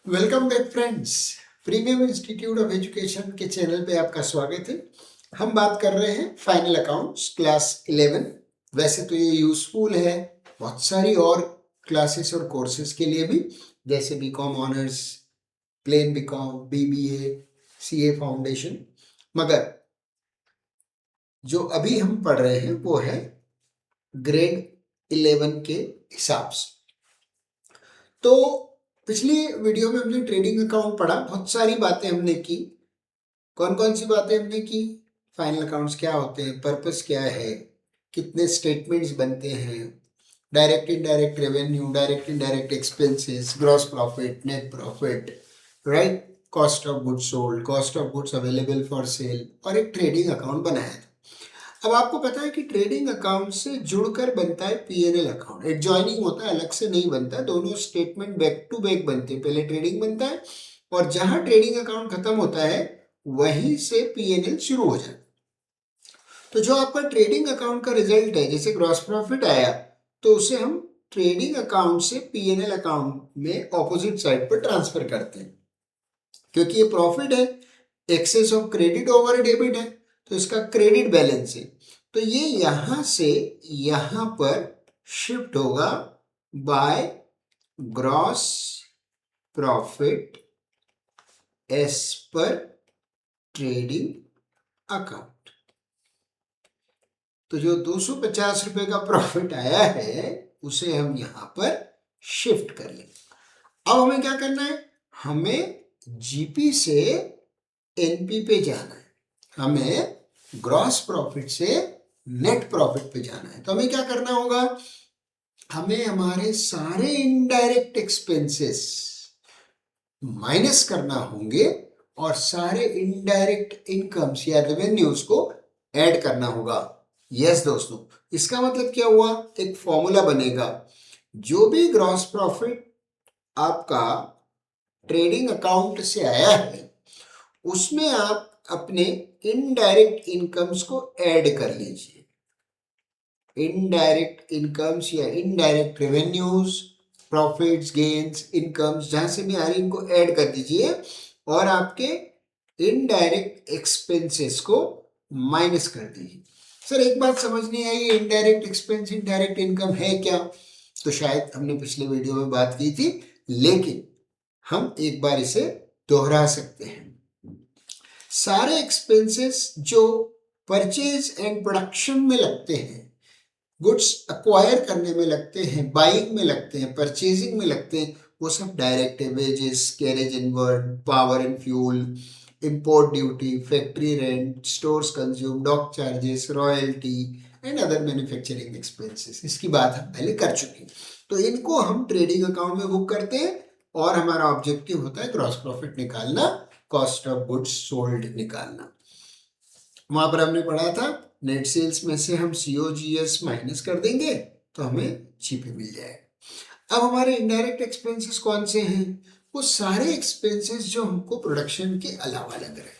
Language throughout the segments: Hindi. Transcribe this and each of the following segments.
Welcome back friends. Premium institute of education के चैनल पे आपका स्वागत है। हम बात कर रहे हैं फाइनल अकाउंट्स क्लास 11। वैसे तो ये यूजफुल है बहुत सारी और क्लासेस और कोर्सेज के लिए भी, जैसे BCom honours, plain BCom, BBA, CA foundation. मगर जो अभी हम पढ़ रहे हैं वो है ग्रेड 11 के हिसाब से। तो पिछली वीडियो में हमने ट्रेडिंग अकाउंट पढ़ा, बहुत सारी बातें हमने की। कौन कौन सी बातें हमने की? फाइनल अकाउंट्स क्या होते हैं, पर्पस क्या है, कितने स्टेटमेंट्स बनते हैं, direct indirect revenue, direct indirect expenses, gross profit, net profit, right, cost of goods sold, cost of goods available for sale, और एक ट्रेडिंग अकाउंट बनाया था। अब आपको पता है कि ट्रेडिंग अकाउंट से जुड़कर बनता है पीएनएल अकाउंट। एक ज्वाइनिंग होता है, अलग से नहीं बनता, दोनों स्टेटमेंट बैक टू बैक बनते हैं। पहले ट्रेडिंग बनता है और जहां ट्रेडिंग अकाउंट खत्म होता है वहीं से पीएनएल शुरू हो जाता है। तो जो आपका ट्रेडिंग अकाउंट का रिजल्ट है, जैसे ग्रॉस प्रॉफिट आया, तो उसे हम ट्रेडिंग अकाउंट से पीएनएल अकाउंट में ऑपोजिट साइड पर ट्रांसफर करते हैं, क्योंकि ये प्रॉफिट है, excess of credit over debit है, तो इसका क्रेडिट बैलेंस है। तो ये यहां से यहां पर शिफ्ट होगा by gross profit as per trading account. तो जो 250 रुपए का प्रॉफिट आया है उसे हम यहां पर शिफ्ट कर लेंगे। अब हमें क्या करना है? हमें जीपी से एनपी पे जाना है, हमें ग्रॉस प्रॉफिट से नेट प्रॉफिट पे जाना है। तो हमें क्या करना होगा? हमें हमारे सारे इनडायरेक्ट एक्सपेंसेस माइनस करना होंगे और सारे इनडायरेक्ट इनकम्स या रेवेन्यूज को ऐड करना होगा। यस दोस्तों, इसका मतलब क्या हुआ? एक फॉर्मूला बनेगा। जो भी ग्रॉस प्रॉफिट आपका ट्रेडिंग अकाउंट से आया है उसमें आप अपने इनडायरेक्ट इनकम्स को ऐड कर लीजिए। इनडायरेक्ट इनकम्स या indirect revenues, profits, gains, incomes, जहां से भी आ रही इनको ऐड कर दीजिए और आपके इनडायरेक्ट एक्सपेंसेस को माइनस कर दीजिए। सर एक बात समझ नहीं आई, इनडायरेक्ट एक्सपेंस इनडायरेक्ट इनकम है क्या? तो शायद हमने पिछले वीडियो में बात की थी, लेकिन हम एक बार इसे दोहरा सकते हैं। सारे एक्सपेंसेस जो परचेज एंड प्रोडक्शन में लगते हैं, गुड्स अक्वायर करने में लगते हैं, बाइंग में लगते हैं, परचेजिंग में लगते हैं, वो सब डायरेक्ट है। Wages, carriage inward, power and fuel, import duty, factory rent, stores consume, dock charges, royalty and other manufacturing expenses. इसकी बात हम पहले कर चुके हैं। तो इनको हम ट्रेडिंग अकाउंट में बुक करते हैं और हमारा ऑब्जेक्टिव होता है ग्रॉस प्रॉफिट निकालना, कॉस्ट ऑफ गुड्स सोल्ड निकालना। वहां पर हमने पढ़ा था नेट सेल्स में से हम सीओजीएस माइनस कर देंगे तो हमें जीपी मिल जाएगा। अब हमारे इनडायरेक्ट एक्सपेंसेस कौन से हैं? वो सारे एक्सपेंसेस जो हमको प्रोडक्शन के अलावा लग रहे हैं,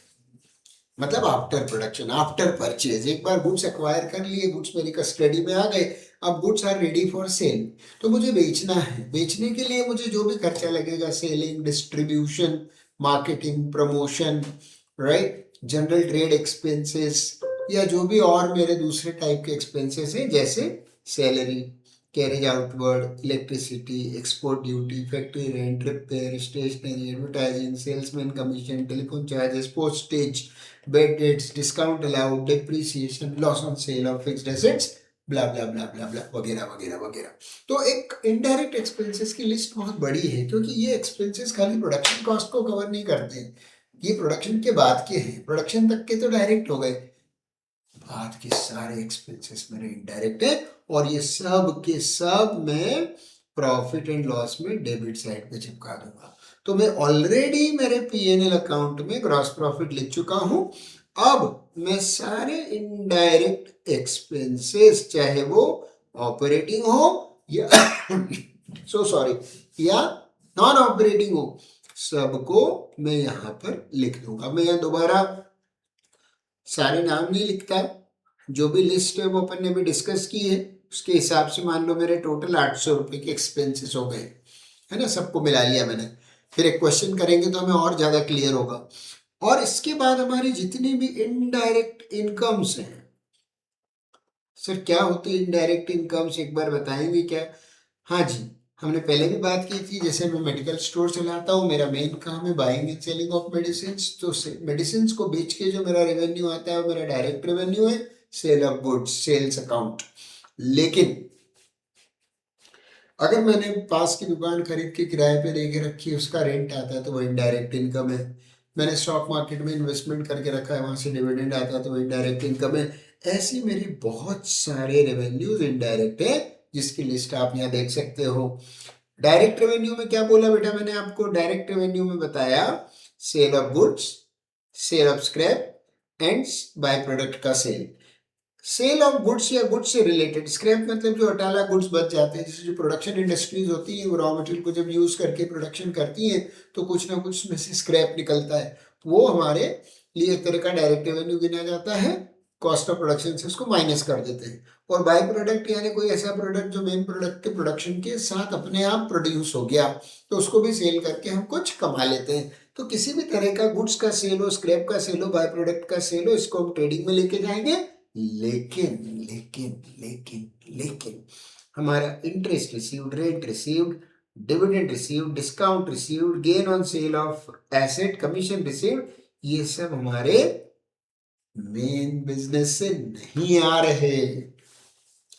मतलब आफ्टर प्रोडक्शन, आफ्टर परचेज। एक बार गुड्स एक्वायर कर लिए, गुड्स मेरी कस्टडी में आ गए, अब goods are ready for sale, तो मुझे बेचना है। बेचने के लिए मुझे जो भी खर्चा लगेगा, selling, distribution, marketing, promotion, right, general trade expenses, या जो भी और मेरे दूसरे टाइप के एक्सपेंसेस हैं, जैसे salary, carriage outward, electricity, export duty, factory rent, repair, stationery, advertising, salesman commission, telephone charges, postage, bad debts, discount allowed, depreciation, loss on sale of fixed assets, blah blah blah blah blah, वगैरह वगैरह वगैरह। तो एक इनडायरेक्ट एक्सपेंसेस की लिस्ट बहुत बड़ी है, क्योंकि ये एक्सपेंसेस खाली प्रोडक्शन कॉस्ट को कवर नहीं करते हैं, ये प्रोडक्शन के बाद के हैं। प्रोडक्शन तक के तो डायरेक्ट हो गए, बाद के सारे एक्सपेंसेस मेरे इनडायरेक्ट है, और ये सब के सब मैं प्रॉफिट एंड लॉस में डेबिट साइड पे चिपका दूंगा। तो मैं ऑलरेडी मेरे पीएनएल अकाउंट में ग्रॉस प्रॉफिट लिख चुका हूं। अब मैं सारे इनडायरेक्ट एक्सपेंसेस, चाहे वो ऑपरेटिंग हो या सो सॉरी, या नॉन ऑपरेटिंग हो, सबको मैं यहां पर लिख दूंगा। मैं यहां दोबारा सारे नाम नहीं लिखता, जो भी लिस्ट है वो अपन ने भी डिस्कस की है, उसके हिसाब से मान लो मेरे टोटल 800 रुपए के एक्सपेंसेस हो गए, है ना, सबको मिला लिया मैंने। फिर एक क्वेश्चन करेंगे तो हमें और ज्यादा क्लियर होगा। और इसके बाद हमारी जितनी भी इनडायरेक्ट इनकम्स हैं, सर क्या होती है इनडायरेक्ट इनकम्स, एक बार बताएंगे क्या? हाँ जी, हमने पहले भी बात की थी, जैसे मैं मेडिकल स्टोर चलाता हूँ, मेरा मेन काम है buying and selling of medicine. तो मेडिसिन को बेच के जो मेरा रेवेन्यू आता है वो मेरा डायरेक्ट रेवेन्यू है, sale of goods, sales account. लेकिन अगर मैंने पास की दुकान खरीद के किराए पे लेके रखी है, उसका रेंट आता है तो वो इनडायरेक्ट इनकम है। मैंने स्टॉक मार्केट में इन्वेस्टमेंट करके रखा है, वहां से डिविडेंड आता है तो वो इनडायरेक्ट इनकम है। ऐसी मेरी बहुत सारे रेवेन्यूज इनडायरेक्ट है, जिसकी लिस्ट आप यहाँ देख सकते हो। डायरेक्ट रेवेन्यू में क्या बोला बेटा मैंने आपको? डायरेक्ट रेवेन्यू में बताया sale of goods, sale of scrap and byproduct का सेल। सेल ऑफ गुड्स या गुड्स से रिलेटेड, स्क्रैप मतलब जो हटाला गुड्स बच जाते हैं, जैसे जो प्रोडक्शन इंडस्ट्रीज होती है वो रॉ मटेरियल को जब यूज करके प्रोडक्शन करती हैं तो कुछ ना कुछ उसमें से स्क्रैप निकलता है, वो हमारे लिए एक तरह का डायरेक्ट रेवेन्यू गिना जाता है। कॉस्ट ऑफ प्रोडक्शन से उसको माइनस कर देते हैं। और बाय प्रोडक्ट यानी कोई ऐसा प्रोडक्ट जो मेन प्रोडक्ट के प्रोडक्शन के साथ अपने आप प्रोड्यूस हो गया, तो उसको भी सेल करके हम कुछ कमा लेते हैं। तो किसी भी तरह का गुड्स का सेल हो, स्क्रैप का सेल हो, बाय प्रोडक्ट का सेल हो, इसको हम ट्रेडिंग में लेके जाएंगे। लेकिन लेकिन लेकिन लेकिन हमारा interest received, rent received, dividend received, discount received, gain on sale of asset, commission received, ये सब हमारे मेन बिजनेस से नहीं आ रहे।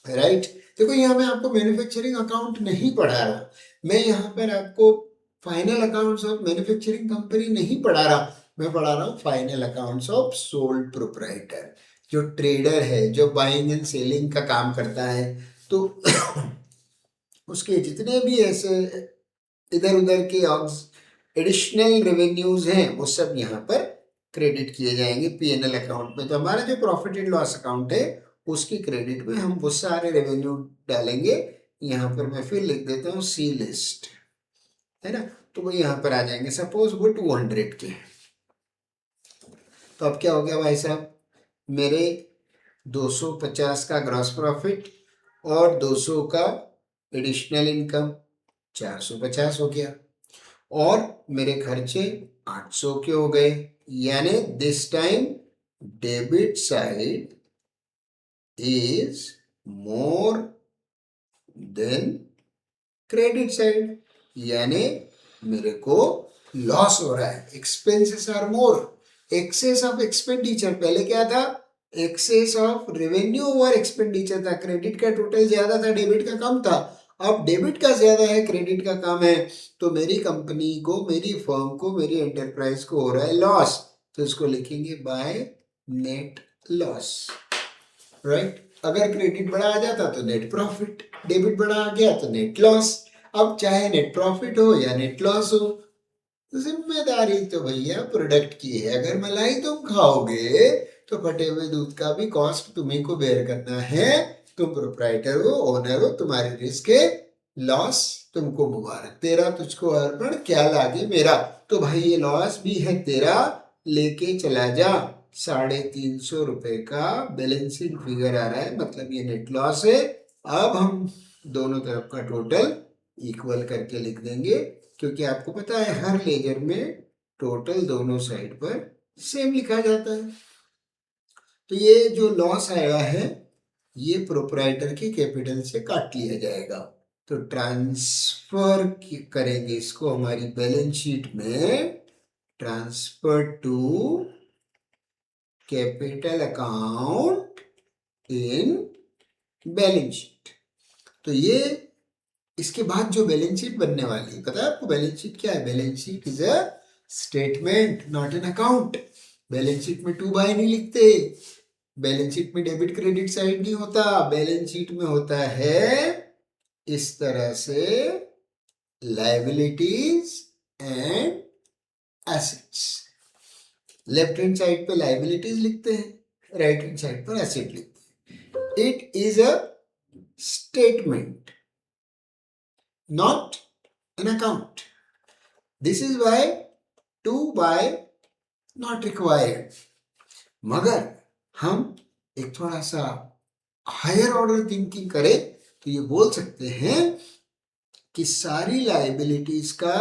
राइट? देखो यहाँ मैं आपको मैन्युफैक्चरिंग अकाउंट नहीं पढ़ा रहा, मैं यहाँ पर आपको final accounts of manufacturing company नहीं पढ़ा रहा, मैं पढ़ा रहा हूँ final accounts of sold proprietor, जो ट्रेडर है, जो बाइंग एंड सेलिंग का काम करता है। तो उसके जितने भी ऐसे इधर उधर के एडिशनल रेवेन्यूज हैं वो सब यहाँ पर क्रेडिट किए जाएंगे पीएनएल अकाउंट में। तो हमारा जो प्रॉफिट एंड लॉस अकाउंट है उसकी क्रेडिट में हम वो सारे रेवेन्यू डालेंगे। यहाँ पर मैं फिर लिख देता हूँ सी लिस्ट, है ना? तो वो यहाँ पर आ जाएंगे। सपोज वो 200 के, तो अब क्या हो गया भाई साहब, मेरे 250 का ग्रॉस प्रॉफिट और 200 का एडिशनल इनकम, 450 हो गया। और मेरे खर्चे 800 के हो गए। यानी this time debit side is more than credit side, यानी मेरे को लॉस हो रहा है, expenses are more, excess of expenditure. पहले क्या था? Excess of revenue over expenditure था, क्रेडिट का टोटल ज्यादा था, डेबिट का कम था। अब डेबिट का ज्यादा है, क्रेडिट का कम है, तो मेरी कंपनी को, मेरी फर्म को, मेरी एंटरप्राइज को हो रहा है लॉस। तो इसको लिखेंगे बाय नेट लॉस। राइट? अगर क्रेडिट बढ़ा आ जाता तो नेट प्रॉफिट, डेबिट बढ़ा आ गया तो नेट लॉस। अब चाहे नेट प्रॉफिट हो या नेट लॉस हो, जिम्मेदारी तो भैया प्रोडक्ट की है। अगर मलाई तुम खाओगे तो फटे हुए दूध का भी कॉस्ट तुम्ही को बेयर करना है। तुम प्रोप्राइटर हो, ओनर हो, तुम्हारी रिस्क है, लॉस तुमको मुबारक, तेरा तुझको अर्पण, क्या लागे मेरा। तो भाई ये लॉस भी है तेरा, लेके चला जा। 350 रुपए का बैलेंस शीट फिगर आ रहा है, मतलब ये नेट लॉस है। अब हम दोनों तरफ का टोटल इक्वल करके लिख देंगे, क्योंकि आपको पता है हर लेजर में टोटल दोनों साइड पर सेम लिखा जाता है। तो ये जो लॉस आया है ये प्रोप्राइटर के कैपिटल से काट लिया जाएगा। तो ट्रांसफर करेंगे इसको हमारी बैलेंस शीट में, transfer to capital account in balance sheet. तो ये इसके बाद जो बैलेंस शीट बनने वाली है, पता है आपको बैलेंस शीट क्या है? Balance sheet is a statement not an account. Balance sheet में टू बाय नहीं लिखते, बैलेंस शीट में डेबिट क्रेडिट साइड नहीं होता, बैलेंस शीट में होता है इस तरह से liabilities and assets. Left hand side पे लायबिलिटीज लिखते हैं, राइट हैंड साइड पर एसेट लिखते हैं। It is a statement not an account. This is why to buy not required. मगर हम एक थोड़ा सा हायर ऑर्डर थिंकिंग करें तो ये बोल सकते हैं कि सारी लाइबिलिटीज का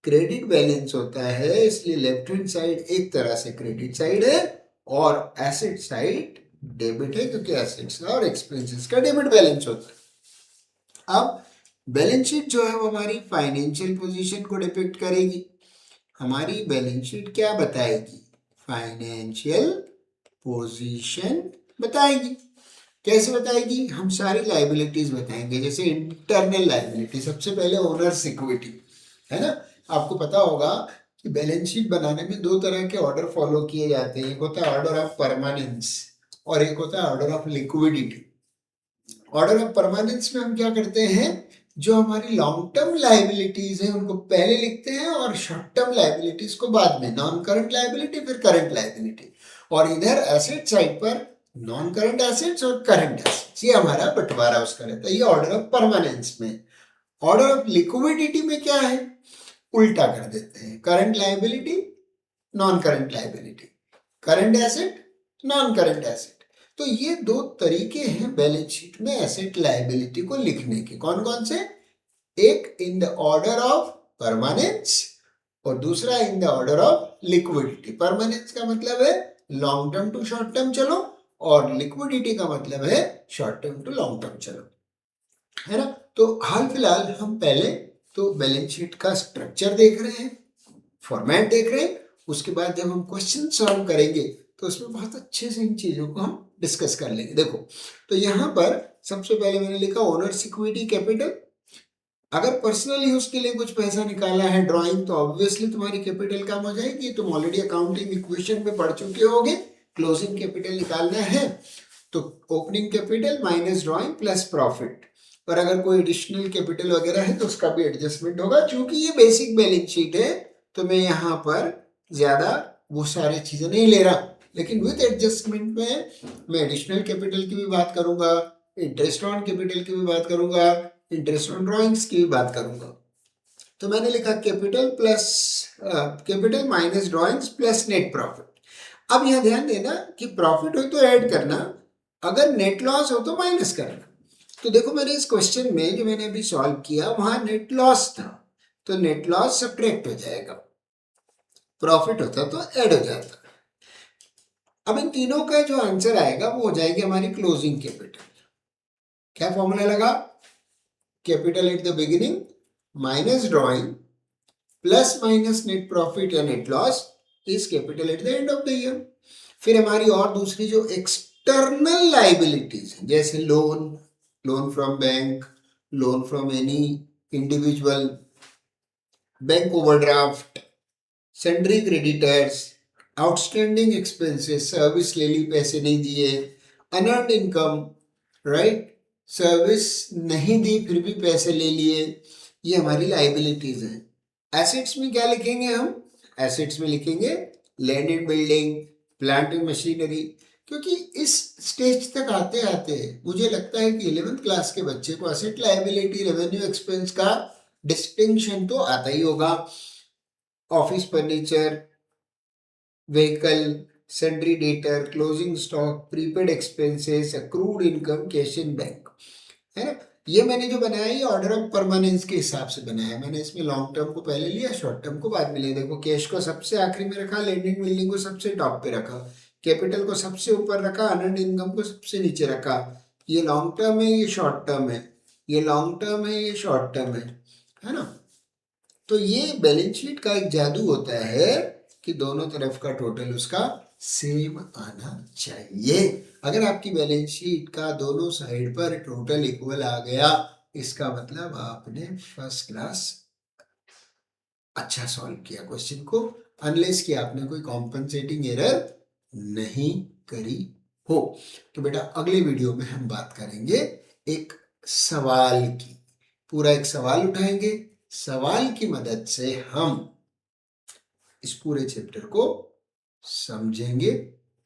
क्रेडिट बैलेंस होता है, इसलिए लेफ्ट हैंड साइड एक तरह से क्रेडिट साइड है और एसेट साइड डेबिट है, क्योंकि एसेट्स का और एक्सपेंसेस का डेबिट बैलेंस होता है। अब बैलेंस शीट जो है वो हमारी फाइनेंशियल पोजीशन को डिपिक्ट करेगी। हमारी बैलेंस शीट क्या बताएगी? फाइनेंशियल पोजीशन बताएगी। कैसे बताएगी? हम सारी लाइबिलिटीज बताएंगे, जैसे इंटरनल लाइबिलिटी, सबसे पहले ओनर्स इक्विटी, है ना। आपको पता होगा कि बैलेंस शीट बनाने में दो तरह के ऑर्डर फॉलो किए जाते हैं, एक होता है ऑर्डर ऑफ परमानेंस और एक होता है order of liquidity. Order of permanence में हम क्या करते हैं, जो हमारी लॉन्ग टर्म लाइबिलिटीज हैं उनको पहले लिखते हैं और शॉर्ट टर्म लाइबिलिटीज को बाद में, नॉन करंट लाइबिलिटी फिर करंट लाइबिलिटी। और इधर एसेट साइड पर नॉन करंट एसेट्स और करंट एसेट्स, ये हमारा बंटवारा उसका रहता है। ये ऑर्डर ऑफ परमानेंस में। ऑर्डर ऑफ लिक्विडिटी में क्या है, उल्टा कर देते हैं, current liability non current liability, current asset non current asset. तो ये दो तरीके हैं बैलेंस शीट में एसेट लायबिलिटी को लिखने के। कौन कौन से? एक इन द ऑर्डर ऑफ परमानेंस और दूसरा in the order of liquidity. Permanence का मतलब है long term to short term चलो और लिक्विडिटी का मतलब है short term to long term चलो, है ना। तो हाल फिलहाल हम पहले तो बैलेंस शीट का स्ट्रक्चर देख रहे हैं, फॉर्मेट देख रहे हैं। उसके बाद जब हम क्वेश्चन सॉल्व करेंगे तो उसमें बहुत अच्छे से इन चीजों को हम डिस्कस कर लेंगे। देखो, तो यहाँ पर सबसे पहले मैंने लिखा ओनर्स इक्विटी कैपिटल। अगर पर्सनल यूज के लिए कुछ पैसा निकाला है ड्राइंग, तो ऑब्वियसली तुम्हारी कैपिटल कम हो जाएगी। तुम ऑलरेडी अकाउंटिंग इक्वेशन में पढ़ चुके होगे। क्लोजिंग कैपिटल निकालना है तो opening capital minus drawing plus profit, और अगर कोई एडिशनल कैपिटल वगैरह है तो उसका भी एडजस्टमेंट होगा। क्योंकि ये बेसिक बैलेंस शीट है तो मैं यहाँ पर ज्यादा वो सारी चीजें नहीं ले रहा, लेकिन विद एडजस्टमेंट में मैं एडिशनल कैपिटल की भी बात करूंगा, इंटरेस्ट ऑन कैपिटल की भी बात करूंगा, इंटरेस्ट ऑन ड्रॉइंग्स की भी बात करूंगा। तो मैंने लिखा capital plus capital minus drawings plus net profit. अब यह ध्यान देना कि प्रॉफिट हो तो ऐड करना, अगर नेट लॉस हो तो माइनस करना। तो देखो, मैंने इस क्वेश्चन में जो मैंने अभी सॉल्व किया वहां नेट लॉस था, तो नेट लॉस सब्ट्रैक्ट हो जाएगा, प्रॉफिट होता तो ऐड हो जाता। अब इन तीनों का जो आंसर आएगा वो हो जाएगी हमारी क्लोजिंग कैपिटल। क्या फॉर्मूला लगा? Capital at the beginning minus drawing plus minus net profit या net loss is capital at the end of the year. फिर हमारी और दूसरी जो एक्सटर्नल लाइबिलिटीज है, जैसे loan, loan from bank, loan from any individual, bank overdraft, sundry creditors, outstanding expenses, service ले ली पैसे नहीं दिए, अनअर्न्ड इनकम, राइट, सर्विस नहीं दी फिर भी पैसे ले लिए, ये हमारी लाइबिलिटीज हैं। एसेट्स में क्या लिखेंगे हम? एसेट्स में लिखेंगे land and building, plant and machinery. क्योंकि इस स्टेज तक आते आते मुझे लगता है कि 11th क्लास के बच्चे को एसेट लाइबिलिटी रेवेन्यू एक्सपेंस का डिस्टिंक्शन तो आता ही होगा। Office furniture, vehicle, sundry debtor, closing stock, prepaid expenses, accrued income, cash in bank, है ना। ये मैंने जो बनाया ये ऑर्डर ऑफ परमानेंस के हिसाब से बनाया है। मैंने इसमें लॉन्ग टर्म को पहले लिया, शॉर्ट टर्म को बाद में लिया। देखो, कैश को सबसे आखिरी में रखा, लैंडिंग बिल्डिंग को सबसे टॉप पे रखा, कैपिटल को सबसे ऊपर रखा, अनअर्न्ड इनकम को सबसे नीचे रखा। ये लॉन्ग टर्म है, ये शॉर्ट टर्म है, ये लॉन्ग टर्म है, ये शॉर्ट टर्म है ना। तो ये बैलेंस शीट का एक जादू होता है कि दोनों तरफ का टोटल उसका सेम आना चाहिए। अगर आपकी बैलेंस शीट का दोनों साइड पर टोटल इक्वल आ गया, इसका मतलब आपने फर्स्ट क्लास अच्छा सॉल्व किया क्वेश्चन को, अनलेस कि आपने कोई कॉम्पनसेटिंग एरर नहीं करी हो। तो बेटा अगले वीडियो में हम बात करेंगे एक सवाल की, पूरा एक सवाल उठाएंगे, सवाल की मदद से हम इस पूरे चैप्टर को समझेंगे,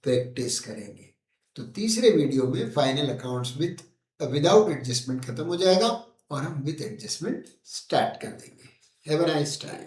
प्रैक्टिस करेंगे। तो तीसरे वीडियो में फाइनल अकाउंट्स विदाउट एडजस्टमेंट खत्म हो जाएगा और हम विद एडजस्टमेंट स्टार्ट कर देंगे। Have a nice time.